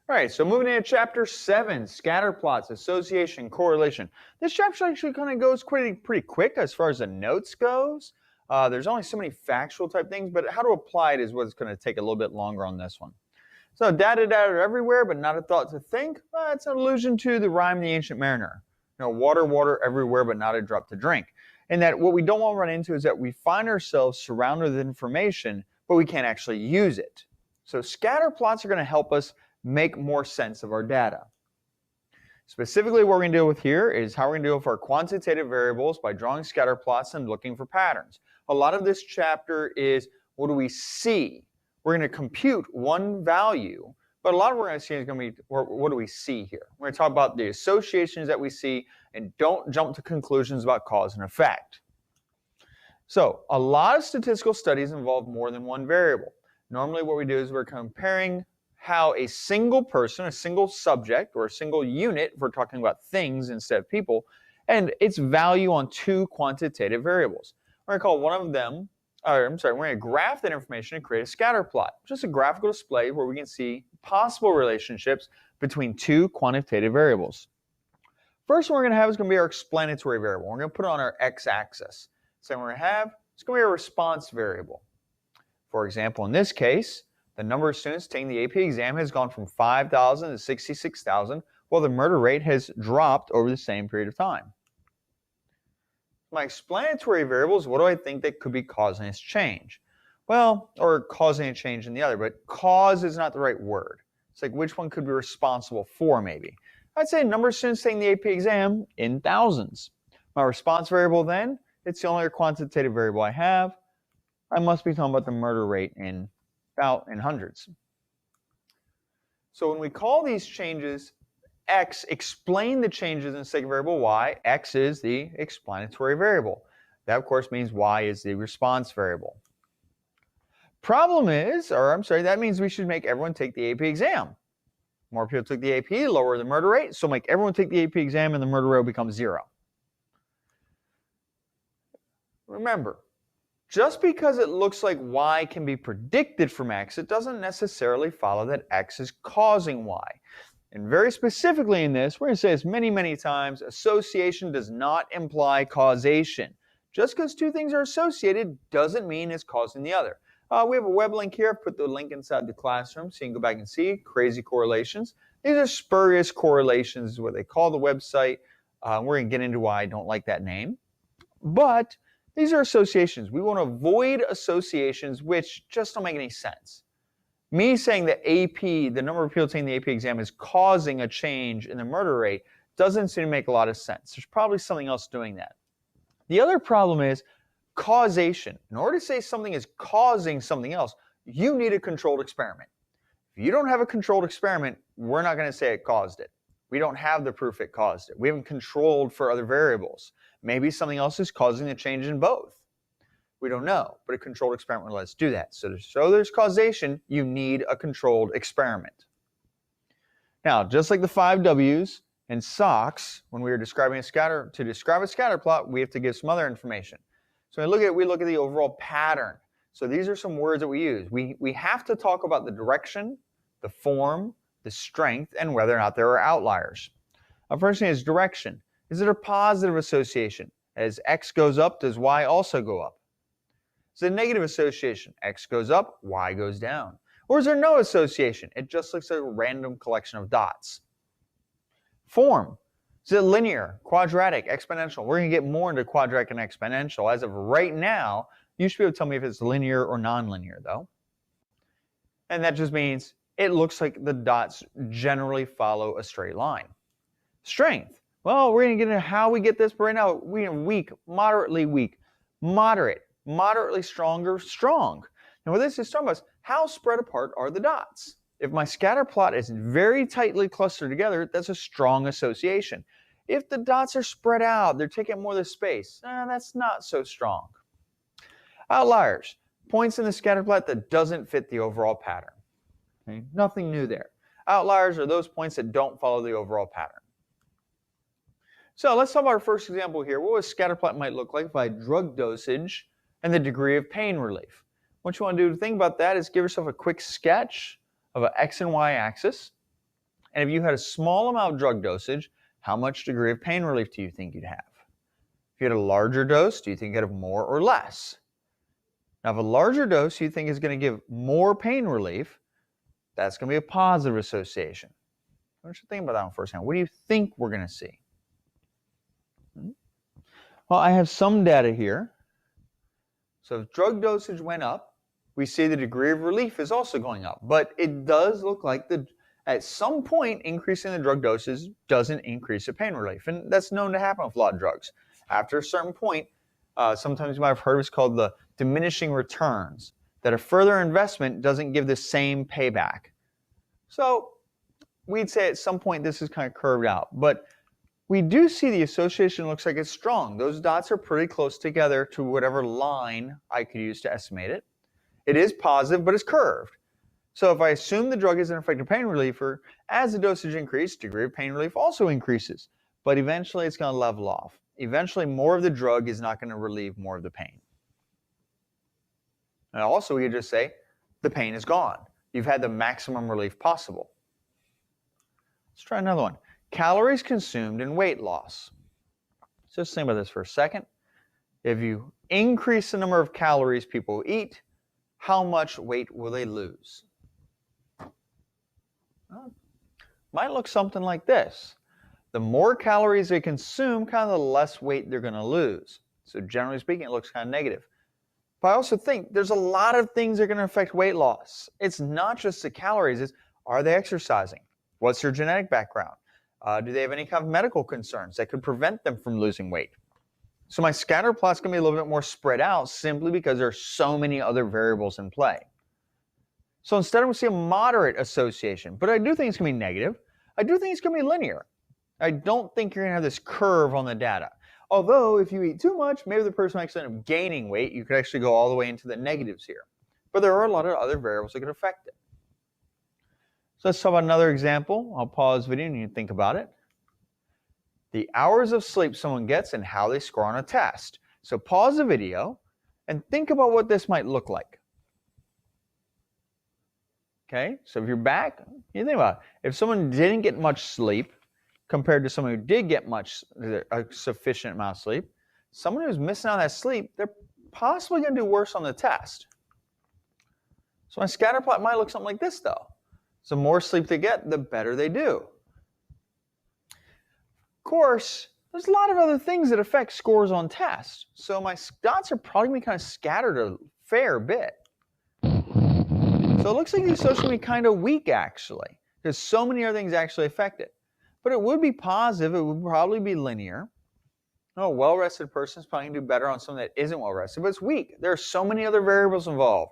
All right, so moving into chapter 7, scatterplots, association, correlation. This chapter actually kind of goes pretty quick as far as the notes goes. There's only so many factual type things, but how to apply it is what's going to take a little bit longer on this one. So data everywhere, but not a thought to think. Well, it's an allusion to the rhyme of the ancient mariner. Water everywhere, but not a drop to drink. And that what we don't want to run into is that we find ourselves surrounded with information, but we can't actually use it. So scatter plots are going to help us make more sense of our data. Specifically, what we're going to deal with here is how we're going to deal with our quantitative variables by drawing scatter plots and looking for patterns. A lot of this chapter is what do we see? We're going to compute one value, but a lot of what we're going to see is going to be what do we see here? We're going to talk about the associations that we see and don't jump to conclusions about cause and effect. So a lot of statistical studies involve more than one variable. Normally what we do is we're comparing how a single person, a single subject, or a single unit, if we're talking about things instead of people, and its value on two quantitative variables. We're going to call one of them, we're going to graph that information and create a scatter plot, just a graphical display where we can see possible relationships between two quantitative variables. First one we're going to have is going to be our explanatory variable. We're going to put it on our x-axis. Second one we're going to have is going to be a response variable. For example, in this case, the number of students taking the AP exam has gone from 5,000 to 66,000, while the murder rate has dropped over the same period of time. My explanatory variable is what do I think that could be causing this change? Well, or causing a change in the other, but cause is not the right word. It's like which one could be responsible for maybe. I'd say number of students taking the AP exam in thousands. My response variable then, it's the only quantitative variable I have. I must be talking about the murder rate in hundreds. So when we call these changes x, explain the changes in the second variable y, x is the explanatory variable. That of course means y is the response variable. Problem is, that means we should make everyone take the AP exam. More people took the AP, lower the murder rate, so make everyone take the AP exam and the murder rate becomes 0. Remember, just because it looks like y can be predicted from x, it doesn't necessarily follow that x is causing y. And very specifically in this, we're going to say this many times, association does not imply causation. Just because two things are associated doesn't mean it's causing the other. We have a web link here. I've put the link inside the classroom so you can go back and see crazy correlations. These are spurious correlations is what they call the website. We're going to get into why I don't like that name. But these are associations. We want to avoid associations which just don't make any sense. Me saying that AP, the number of people taking the AP exam is causing a change in the murder rate doesn't seem to make a lot of sense. There's probably something else doing that. The other problem is causation. In order to say something is causing something else, you need a controlled experiment. If you don't have a controlled experiment, we're not going to say it caused it. We don't have the proof it caused it. We haven't controlled for other variables. Maybe something else is causing the change in both. We don't know, but a controlled experiment will let us do that. So to show there's causation, you need a controlled experiment. Now, just like the 5 W's and SOX, when we were describing to describe a scatter plot, we have to give some other information. So we look at the overall pattern. So these are some words that we use. We have to talk about the direction, the form, the strength, and whether or not there are outliers. First thing is direction. Is it a positive association? As x goes up, does y also go up? Is it a negative association? X goes up, y goes down. Or is there no association? It just looks like a random collection of dots. Form. Is it linear, quadratic, exponential? We're going to get more into quadratic and exponential. As of right now, you should be able to tell me if it's linear or nonlinear, though. And that just means it looks like the dots generally follow a straight line. Strength. Well, we're going to get into how we get this, but right now, we're weak, moderately weak, moderate, moderately stronger, strong. Now what this is talking about is how spread apart are the dots. If my scatter plot is very tightly clustered together, that's a strong association. If the dots are spread out, they're taking more of the space, that's not so strong. Outliers, points in the scatter plot that doesn't fit the overall pattern. Okay? Nothing new there. Outliers are those points that don't follow the overall pattern. So let's talk about our first example here. What a scatter plot might look like by drug dosage and the degree of pain relief. What you want to do to think about that is give yourself a quick sketch of an x and y axis. And if you had a small amount of drug dosage, how much degree of pain relief do you think you'd have? If you had a larger dose, do you think you'd have more or less? Now, if a larger dose you think is going to give more pain relief, that's going to be a positive association. I want you to think about that one for a second. What do you think we're going to see? Well, I have some data here. So if drug dosage went up, we see the degree of relief is also going up. But it does look like at some point, increasing the drug doses doesn't increase the pain relief. And that's known to happen with a lot of drugs. After a certain point, sometimes you might have heard what's called the diminishing returns, that a further investment doesn't give the same payback. So we'd say at some point this is kind of curved out. But we do see the association looks like it's strong. Those dots are pretty close together to whatever line I could use to estimate it. It is positive, but it's curved. So if I assume the drug is an effective pain reliever, as the dosage increases, degree of pain relief also increases. But eventually it's going to level off. Eventually more of the drug is not going to relieve more of the pain. And also we could just say the pain is gone. You've had the maximum relief possible. Let's try another one. Calories consumed and weight loss. So just think about this for a second. If you increase the number of calories people eat, how much weight will they lose? Well, might look something like this. The more calories they consume, kind of the less weight they're going to lose. So generally speaking, it looks kind of negative. But I also think there's a lot of things that are going to affect weight loss. It's not just the calories. It's, are they exercising? What's their genetic background? Do they have any kind of medical concerns that could prevent them from losing weight? So my scatter plot's going to be a little bit more spread out simply because there are so many other variables in play. So instead I'm going to see a moderate association, but I do think it's going to be negative. I do think it's going to be linear. I don't think you're going to have this curve on the data. Although if you eat too much, maybe the person might end up gaining weight. You could actually go all the way into the negatives here. But there are a lot of other variables that could affect it. So let's talk about another example. I'll pause the video and you can think about it. The hours of sleep someone gets and how they score on a test. So pause the video and think about what this might look like. Okay, so if you're back, you think about it. If someone didn't get much sleep compared to someone who did get a sufficient amount of sleep, someone who's missing out on that sleep, they're possibly going to do worse on the test. So my scatter plot might look something like this though. So the more sleep they get, the better they do. Of course, there's a lot of other things that affect scores on tests. So my dots are probably going to be kind of scattered a fair bit. So it looks like the association will be kind of weak actually, because so many other things actually affect it. But it would be positive, it would probably be linear. A well-rested person is probably going to do better on something that isn't well-rested, but it's weak. There are so many other variables involved.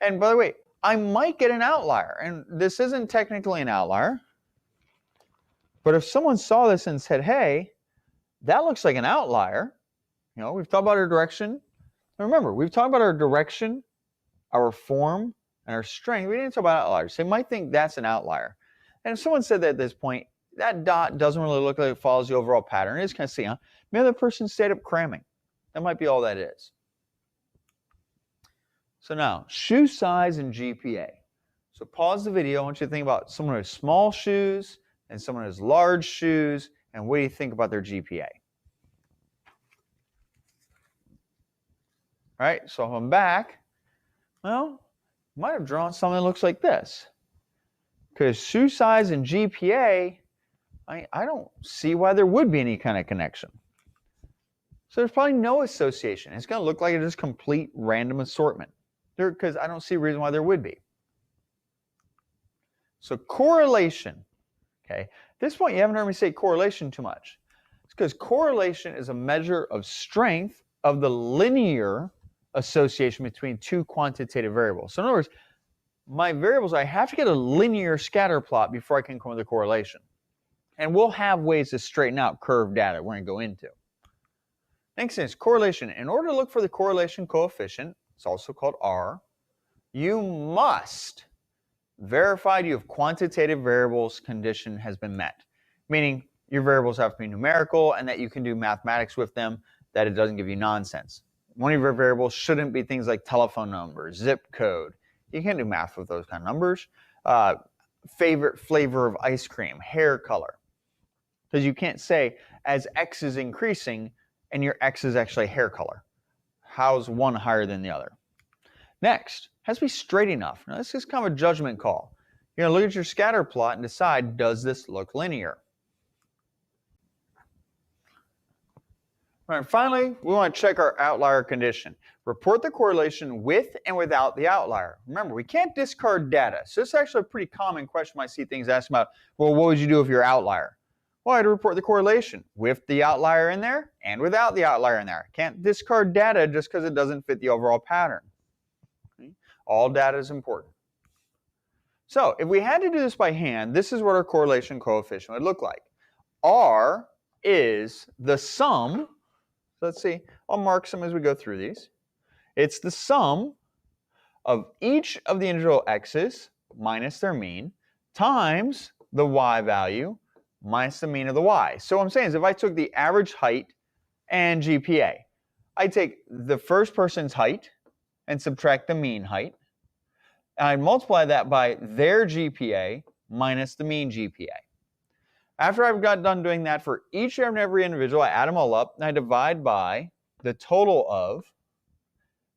And by the way, I might get an outlier, and this isn't technically an outlier. But if someone saw this and said, hey, that looks like an outlier, you know, we've talked about our direction. Remember, we've talked about our direction, our form, and our strength. We didn't talk about outliers. They might think that's an outlier. And if someone said that at this point, that dot doesn't really look like it follows the overall pattern. It's kind of see, huh? Maybe the person stayed up cramming. That might be all that is. So now, shoe size and GPA. So pause the video. I want you to think about someone who has small shoes and someone who has large shoes, and what do you think about their GPA? All right, so if I'm back, well, I might have drawn something that looks like this. Because shoe size and GPA, I don't see why there would be any kind of connection. So there's probably no association. It's going to look like it's just complete random assortment. Because I don't see a reason why there would be. So correlation. Okay, at this point you haven't heard me say correlation too much. It's because correlation is a measure of strength of the linear association between two quantitative variables. So in other words, my variables, I have to get a linear scatter plot before I can come up with a correlation. And we'll have ways to straighten out curved data we're going to go into. Next is correlation. In order to look for the correlation coefficient, it's also called R, you must verify you have quantitative variables condition has been met. Meaning your variables have to be numerical and that you can do mathematics with them, that it doesn't give you nonsense. One of your variables shouldn't be things like telephone number, zip code. You can't do math with those kind of numbers. favorite flavor of ice cream, hair color. Because you can't say as X is increasing and your X is actually hair color. How's one higher than the other? Next, has to be straight enough. Now this is kind of a judgment call. You're going to look at your scatter plot and decide, does this look linear? All right, finally, we want to check our outlier condition. Report the correlation with and without the outlier. Remember, we can't discard data. So this is actually a pretty common question I see things asked about, well, what would you do if you're outlier? Well, I had to report the correlation with the outlier in there and without the outlier in there. Can't discard data just because it doesn't fit the overall pattern. Okay? All data is important. So if we had to do this by hand, this is what our correlation coefficient would look like. R is the sum. Let's see, I'll mark some as we go through these. It's the sum of each of the individual x's minus their mean times the y value minus the mean of the y. So what I'm saying is if I took the average height and GPA, I'd take the first person's height and subtract the mean height, and I'd multiply that by their GPA minus the mean GPA. After I've got done doing that for each and every individual, I add them all up, and I divide by the total of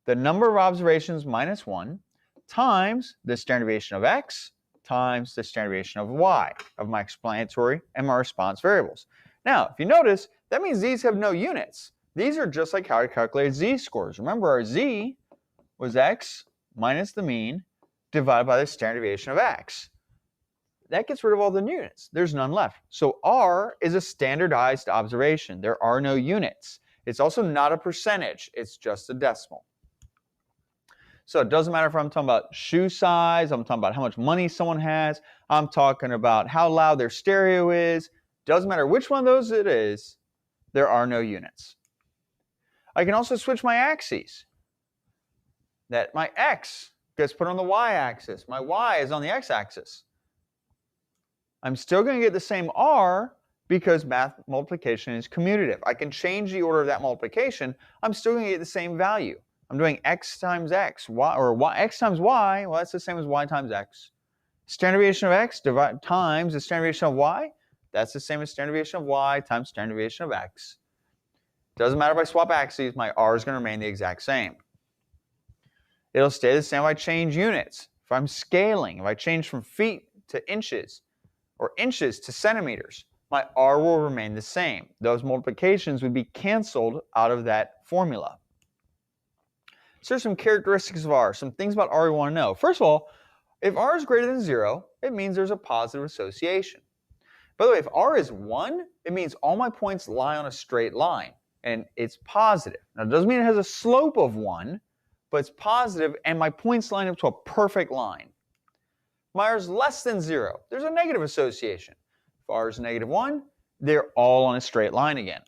the number of observations minus 1 times the standard deviation of x times the standard deviation of y of my explanatory and my response variables. Now, if you notice, that means these have no units. These are just like how I calculated z-scores. Remember, our z was x minus the mean divided by the standard deviation of x. That gets rid of all the units. There's none left. So R is a standardized observation. There are no units. It's also not a percentage. It's just a decimal. So it doesn't matter if I'm talking about shoe size, I'm talking about how much money someone has, I'm talking about how loud their stereo is. Doesn't matter which one of those it is, there are no units. I can also switch my axes. That my x gets put on the y-axis. My y is on the x-axis. I'm still going to get the same R because math multiplication is commutative. I can change the order of that multiplication. I'm still going to get the same value. I'm doing x times x, y, or y, x times y. Well, that's the same as y times x. Standard deviation of x times the standard deviation of y. That's the same as standard deviation of y times standard deviation of x. Doesn't matter if I swap axes. My R is going to remain the exact same. It'll stay the same if I change units. If I'm scaling, if I change from feet to inches, or inches to centimeters, my R will remain the same. Those multiplications would be canceled out of that formula. So there's some characteristics of R, some things about R we want to know. First of all, if R is greater than 0, it means there's a positive association. By the way, if R is 1, it means all my points lie on a straight line, and it's positive. Now, it doesn't mean it has a slope of 1, but it's positive, and my points line up to a perfect line. If R is less than 0, there's a negative association. If R is negative 1, they're all on a straight line again.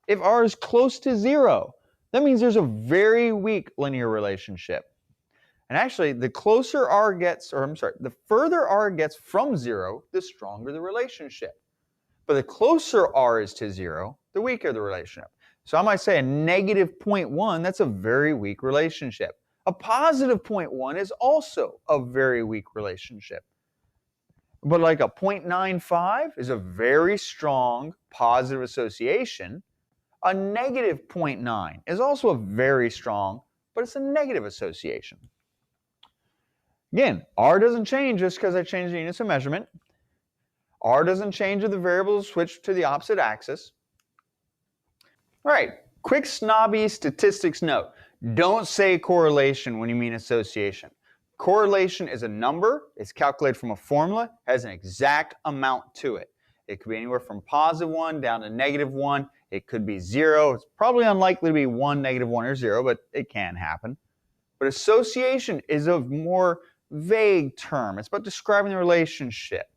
If R is close to 0, that means there's a very weak linear relationship. And actually, the closer R gets, the further R gets from 0, the stronger the relationship. But the closer R is to 0, the weaker the relationship. So I might say a negative 0.1, that's a very weak relationship. A positive 0.1 is also a very weak relationship. But like a 0.95 is a very strong positive association. A negative 0.9 is also a very strong, but it's a negative association. Again, R doesn't change just because I change the units of measurement. R doesn't change if the variables switch to the opposite axis. All right, quick snobby statistics note. Don't say correlation when you mean association. Correlation is a number, it's calculated from a formula, has an exact amount to it. It could be anywhere from positive 1 down to negative 1. It could be 0. It's probably unlikely to be 1, negative 1, or 0, but it can happen. But association is a more vague term. It's about describing the relationship.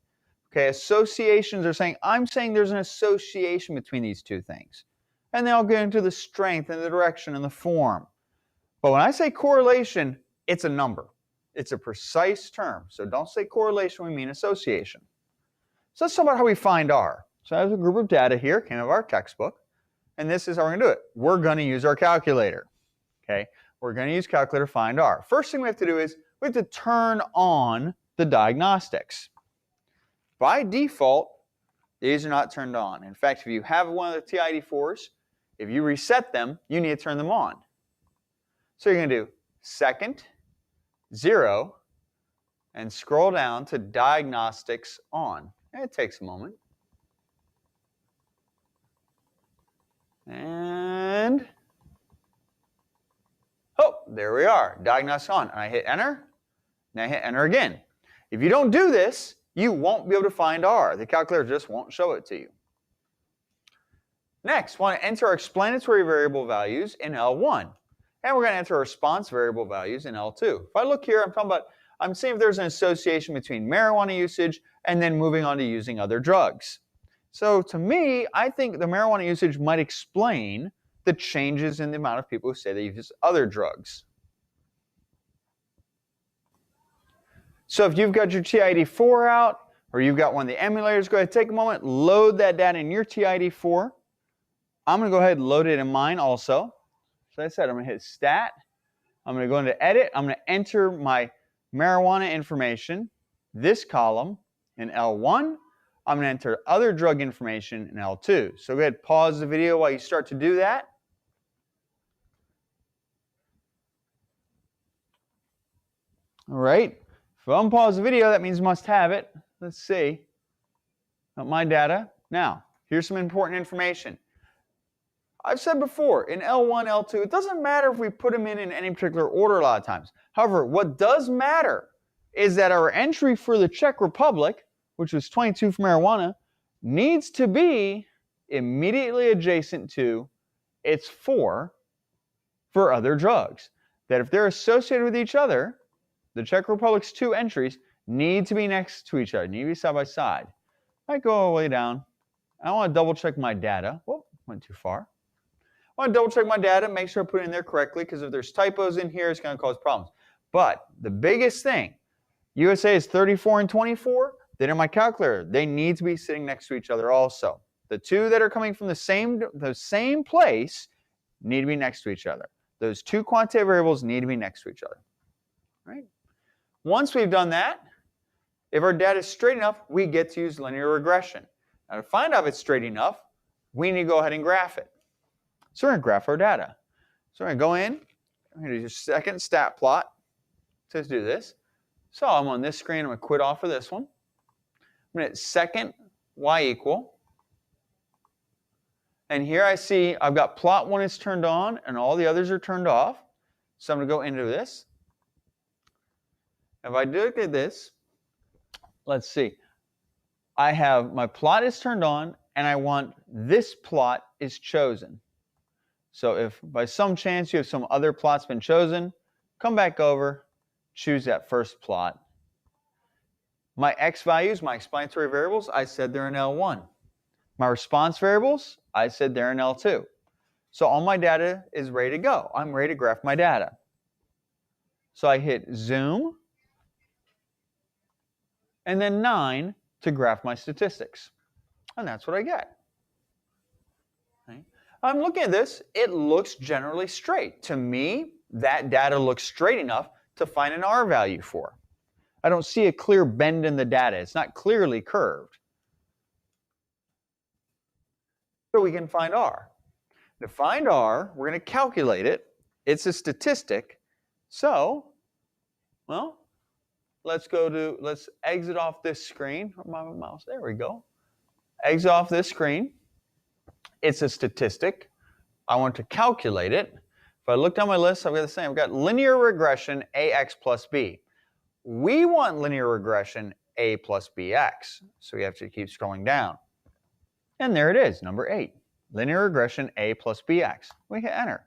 Okay, associations are saying, I'm saying there's an association between these two things. And they all get into the strength and the direction and the form. But when I say correlation, it's a number. It's a precise term. So don't say correlation when we mean association. So let's talk about how we find R. So I have a group of data here, came out of our textbook. And this is how we're going to do it. We're going to use our calculator. Okay, we're going to use calculator to find R. First thing we have to do is we have to turn on the diagnostics. By default, these are not turned on. In fact, if you have one of the TID4s, if you reset them, you need to turn them on. So you're going to do second, 0, and scroll down to diagnostics on. It takes a moment. And, oh, there we are, diagnostics on. And I hit enter, and I hit enter again. If you don't do this, you won't be able to find R. The calculator just won't show it to you. Next, we want to enter our explanatory variable values in L1. And we're going to enter our response variable values in L2. If I look here, I'm seeing if there's an association between marijuana usage and then moving on to using other drugs. So to me, I think the marijuana usage might explain the changes in the amount of people who say they use other drugs. So if you've got your TID4 out, or you've got one of the emulators, go ahead, take a moment, load that data in your TID4. I'm going to go ahead and load it in mine also. So as I said, I'm going to hit Stat. I'm going to go into Edit. I'm going to enter my marijuana information, this column, in L1. I'm going to enter other drug information in L2. So go ahead, pause the video while you start to do that. All right. If I unpause the video, that means must have it. Let's see. Got my data. Now, here's some important information. I've said before, in L1, L2, it doesn't matter if we put them in any particular order a lot of times. However, what does matter is that our entry for the Czech Republic, which was 22 for marijuana, needs to be immediately adjacent to its 4 for other drugs. That if they're associated with each other, the Czech Republic's 2 entries need to be next to each other, need to be side by side. I go all the way down. I want to double check my data. Whoop, went too far. I want to double check my data, make sure I put it in there correctly, because if there's typos in here, it's going to cause problems. But the biggest thing, USA is 34 and 24. Then in my calculator, they need to be sitting next to each other also. The 2 that are coming from the same place need to be next to each other. Those 2 quantitative variables need to be next to each other. Right? Once we've done that, if our data is straight enough, we get to use linear regression. Now to find out if it's straight enough, we need to go ahead and graph it. So we're going to graph our data. So we're going to go in, I'm going to do a second stat plot. So let's do this. So I'm on this screen, I'm going to quit off of this one. I'm going to hit second y equal. And here I see I've got plot 1 is turned on and all the others are turned off. So I'm going to go into this. If I look at this, let's see. I have my plot is turned on and I want this plot is chosen. So if by some chance you have some other plot's been chosen, come back over, choose that first plot. My x values, my explanatory variables, I said they're in L1. My response variables, I said they're in L2. So all my data is ready to go. I'm ready to graph my data. So I hit zoom, and then 9 to graph my statistics. And that's what I get. Okay. I'm looking at this, it looks generally straight. To me, that data looks straight enough to find an R value for. I don't see a clear bend in the data. It's not clearly curved. So we can find R. To find R, we're going to calculate it. It's a statistic. So, well, let's exit off this screen. My mouse, there we go. Exit off this screen. It's a statistic. I want to calculate it. If I look down my list, I've got the same. I've got linear regression AX plus B. We want linear regression A plus BX. So we have to keep scrolling down. And there it is, number 8. Linear regression A plus BX. We hit enter.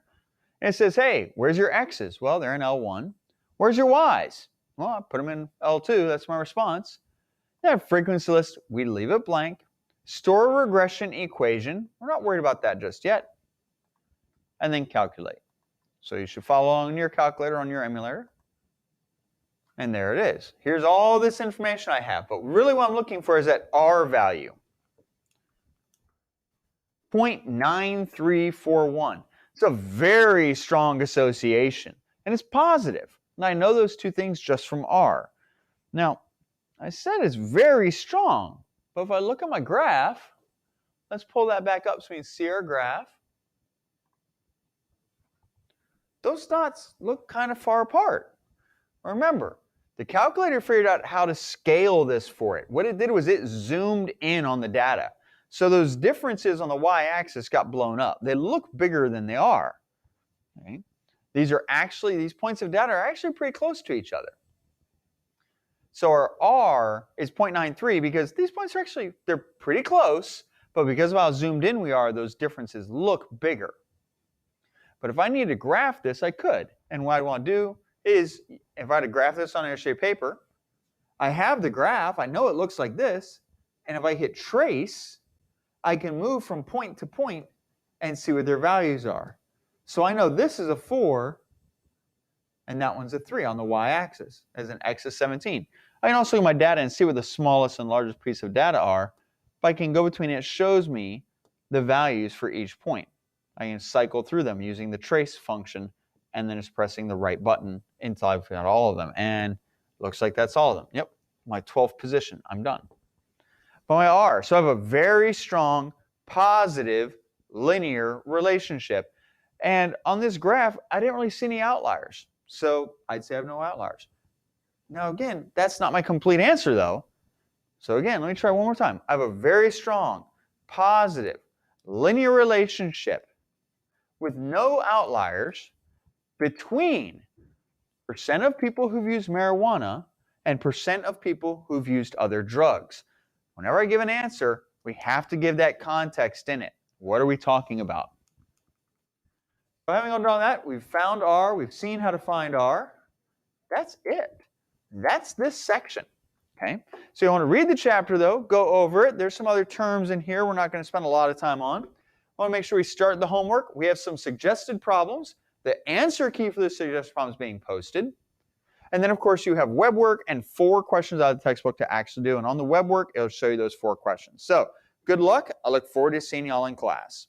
And it says, hey, where's your X's? Well, they're in L1. Where's your Y's? Well, I put them in L2. That's my response. Then frequency list, we leave it blank. Store a regression equation. We're not worried about that just yet. And then calculate. So you should follow along in your calculator on your emulator. And there it is. Here's all this information I have. But really what I'm looking for is that R value. 0.9341. It's a very strong association. And it's positive. And I know those two things just from R. Now, I said it's very strong. But if I look at my graph, let's pull that back up so we can see our graph. Those dots look kind of far apart. Remember, the calculator figured out how to scale this for it. What it did was it zoomed in on the data. So those differences on the y-axis got blown up. They look bigger than they are. Okay? These points of data are actually pretty close to each other. So our R is 0.93 because these points are they're pretty close, but because of how zoomed in we are, those differences look bigger. But if I needed to graph this, I could. And what I want to do is, if I had to graph this on air-shaped paper, I have the graph, I know it looks like this, and if I hit trace, I can move from point to point and see what their values are. So I know this is a 4, and that one's a 3 on the y-axis, as an x is 17. I can also look at my data and see what the smallest and largest piece of data are. If I can go between it, it shows me the values for each point. I can cycle through them using the trace function and then just pressing the right button until I've got all of them. And looks like that's all of them. Yep, my 12th position, I'm done. But my R, so I have a very strong, positive, linear relationship. And on this graph, I didn't really see any outliers. So I'd say I have no outliers. Now again, that's not my complete answer though. So again, let me try one more time. I have a very strong, positive, linear relationship with no outliers between percent of people who've used marijuana and percent of people who've used other drugs. Whenever I give an answer, we have to give that context in it. What are we talking about? So having all done that, we've found R, we've seen how to find R. That's it. That's this section. Okay? So you want to read the chapter though, go over it. There's some other terms in here we're not going to spend a lot of time on. I want to make sure we start the homework. We have some suggested problems. The answer key for the suggested problems being posted. And then of course you have web work and 4 questions out of the textbook to actually do. And on the web work, it'll show you those 4 questions. So good luck. I look forward to seeing y'all in class.